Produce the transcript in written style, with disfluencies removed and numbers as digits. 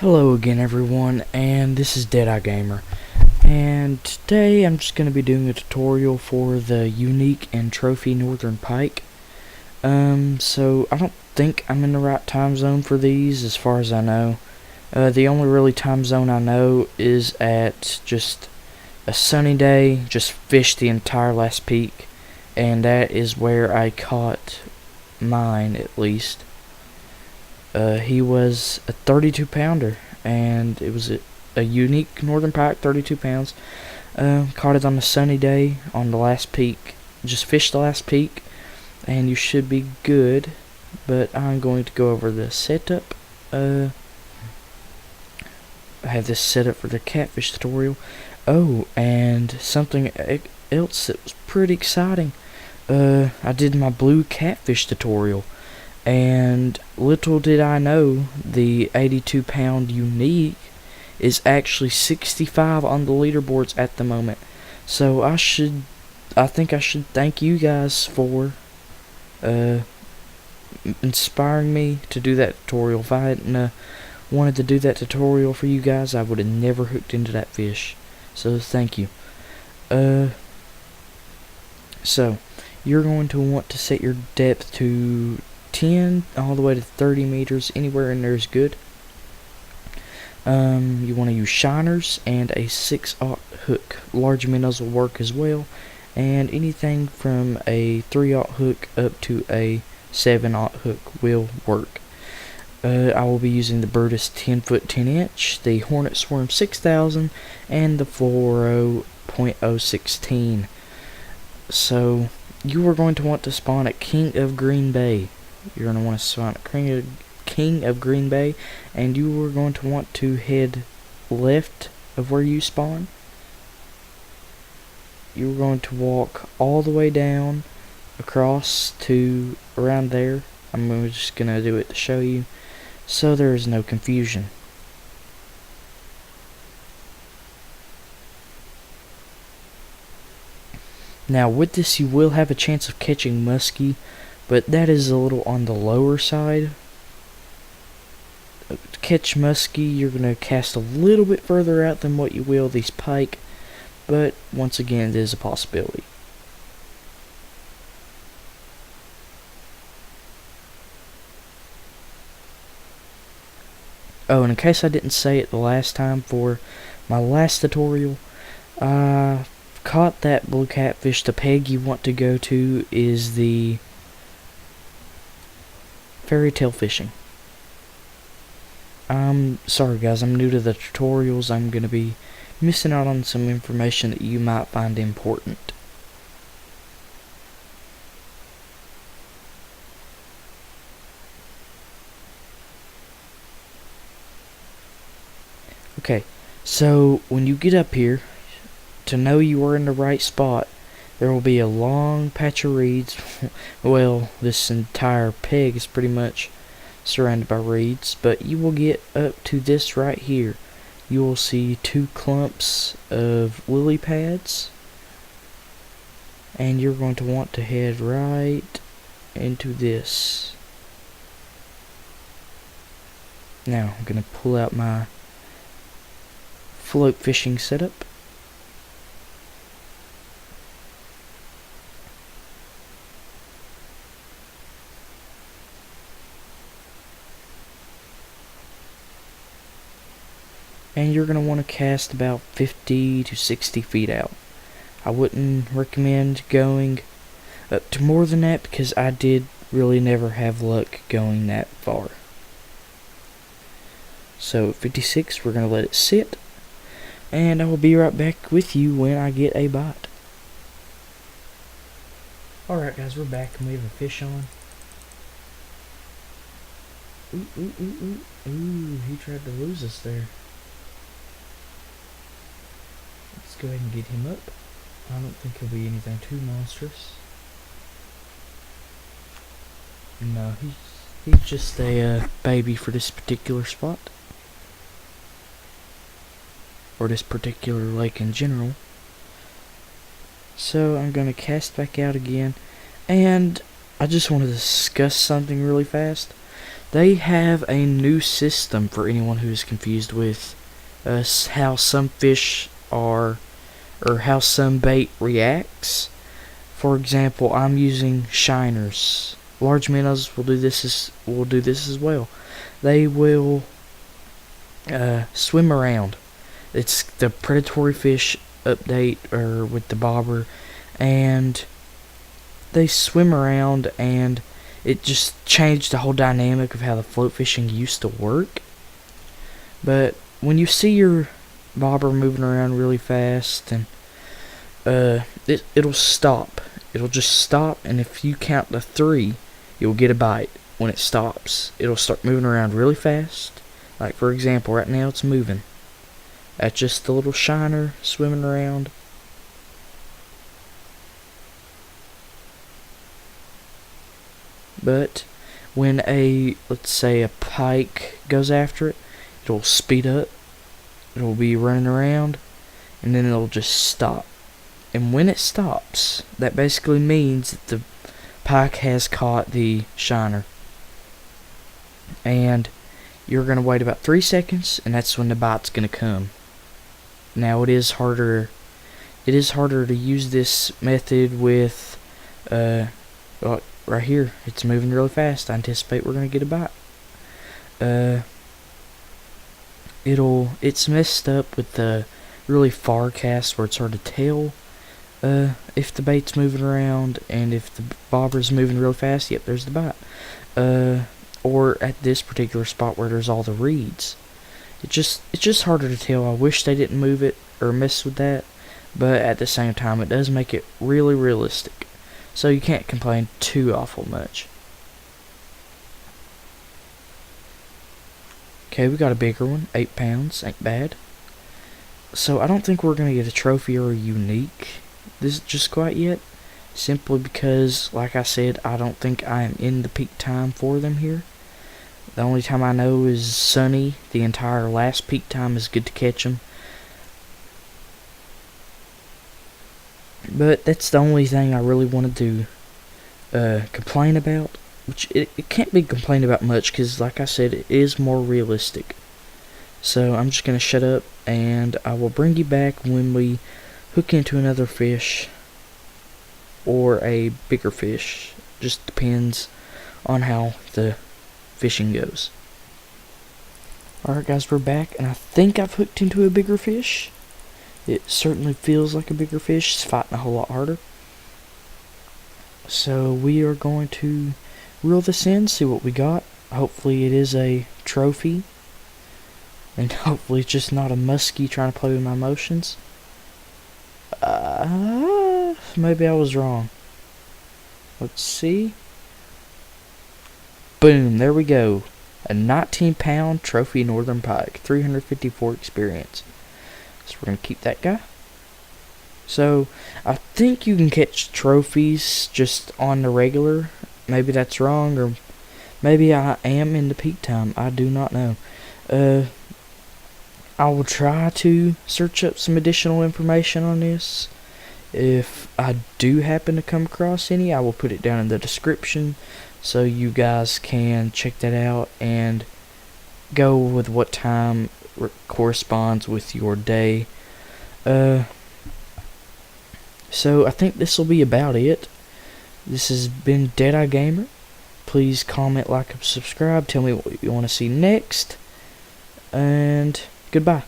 Hello again everyone, and this is Deadeye Gamer, and today I'm just going to be doing a tutorial for the unique and trophy northern pike. So I don't think I'm in the right time zone for these as far as I know. The only really time zone I know is at just a sunny day, just fished the entire last peak, and that is where I caught mine at least. He was a 32 pounder, and it was a unique northern pike, 32 pounds. Caught it on a sunny day on the last peak. Just fished the last peak, and you should be good. But I'm going to go over the setup. I have this set up for the catfish tutorial. Oh, and something else that was pretty exciting. I did my blue catfish tutorial. And little did I know, the 82-pound unique is actually 65 on the leaderboards at the moment. So I think I should thank you guys for inspiring me to do that tutorial. If I hadn't wanted to do that tutorial for you guys, I would have never hooked into that fish. So thank you. So you're going to want to set your depth to 10 all the way to 30 meters. Anywhere in there is good. You want to use shiners and a 6/0 hook. Large minnows will work as well, and anything from a 3/0 hook up to a 7/0 hook will work. I will be using the Brutus 10-foot 10-inch, the Hornet Swarm 6000, and the Fluoro .016. So you are going to want to spawn at King of Green Bay. You're going to want to spawn at King of Green Bay, and you are going to want to head left of where you spawn. You're going to walk all the way down across to around there. I'm just going to do it to show you so there is no confusion. Now with this you will have a chance of catching muskie, but that is a little on the lower side. To catch muskie, you're going to cast a little bit further out than what you will these pike, but once again, it is a possibility. Oh, and in case I didn't say it the last time, for my last tutorial, I caught that blue catfish. The peg you want to go to is the fairy tale fishing. I'm sorry guys, I'm new to the tutorials. I'm going to be missing out on some information that you might find important. Okay, so when you get up here, to know you are in the right spot, there will be a long patch of reeds. Well, this entire peg is pretty much surrounded by reeds, but you will get up to this right here. You will see two clumps of lily pads, and you're going to want to head right into this. Now I'm going to pull out my float fishing setup. And you're going to want to cast about 50 to 60 feet out. I wouldn't recommend going up to more than that because I did really never have luck going that far. So at 56, we're going to let it sit, and I will be right back with you when I get a bite. Alright guys, we're back and we have a fish on. Ooh, he tried to lose us there. Let's go ahead and get him up. I don't think he'll be anything too monstrous. No, he's just a baby for this particular spot. Or this particular lake in general. So I'm going to cast back out again. And I just want to discuss something really fast. they have a new system for anyone who is confused with how some fish are, or how some bait reacts. For example, I'm using shiners. Large minnows will do this as well. They will swim around. It's the predatory fish update, or with the bobber, and they swim around, and it just changed the whole dynamic of how the float fishing used to work. But when you see your bobber moving around really fast, and it'll stop. It'll just stop, and if you count to 3, you'll get a bite. When it stops, it'll start moving around really fast. Like, for example, right now it's moving. That's just the little shiner swimming around. But when let's say a pike goes after it, it'll speed up. It'll be running around, and then it'll just stop. And when it stops, that basically means that the pike has caught the shiner. And you're going to wait about 3 seconds, and that's when the bite's going to come. Now, it is harder to use this method with right here. It's moving really fast. I anticipate we're going to get a bite. It's messed up with the really far cast, where it's hard to tell if the bait's moving around, and if the bobber's moving real fast. Yep, there's the bite. Or at this particular spot where there's all the reeds. It's just harder to tell. I wish they didn't move it or mess with that, but at the same time, it does make it really realistic. So you can't complain too awful much. Okay, we got a bigger one, 8 pounds, ain't bad. So I don't think we're gonna get a trophy or a unique this just quite yet, simply because, like I said, I don't think I am in the peak time for them here. The only time I know is sunny. The entire last peak time is good to catch them. But that's the only thing I really wanted to complain about. Which it can't be complained about much, because like I said, it is more realistic. So I'm just going to shut up, and I will bring you back when we hook into another fish or a bigger fish. Just depends on how the fishing goes. Alright guys, we're back, and I think I've hooked into a bigger fish. It certainly feels like a bigger fish. It's fighting a whole lot harder. So we are going to reel this in, see what we got. Hopefully it is a trophy, and hopefully it's just not a muskie trying to play with my emotions. Maybe I was wrong. Let's see. Boom, there we go. A 19-pound trophy northern pike, 354 experience. So we're going to keep that guy. So I think you can catch trophies just on the regular. Maybe that's wrong, or maybe I am in the peak time. I do not know. I will try to search up some additional information on this. If I do happen to come across any, I will put it down in the description, so you guys can check that out and go with what time corresponds with your day. So I think this will be about it. This has been Deadeye Gamer. Please comment, like, and subscribe. Tell me what you want to see next. And goodbye.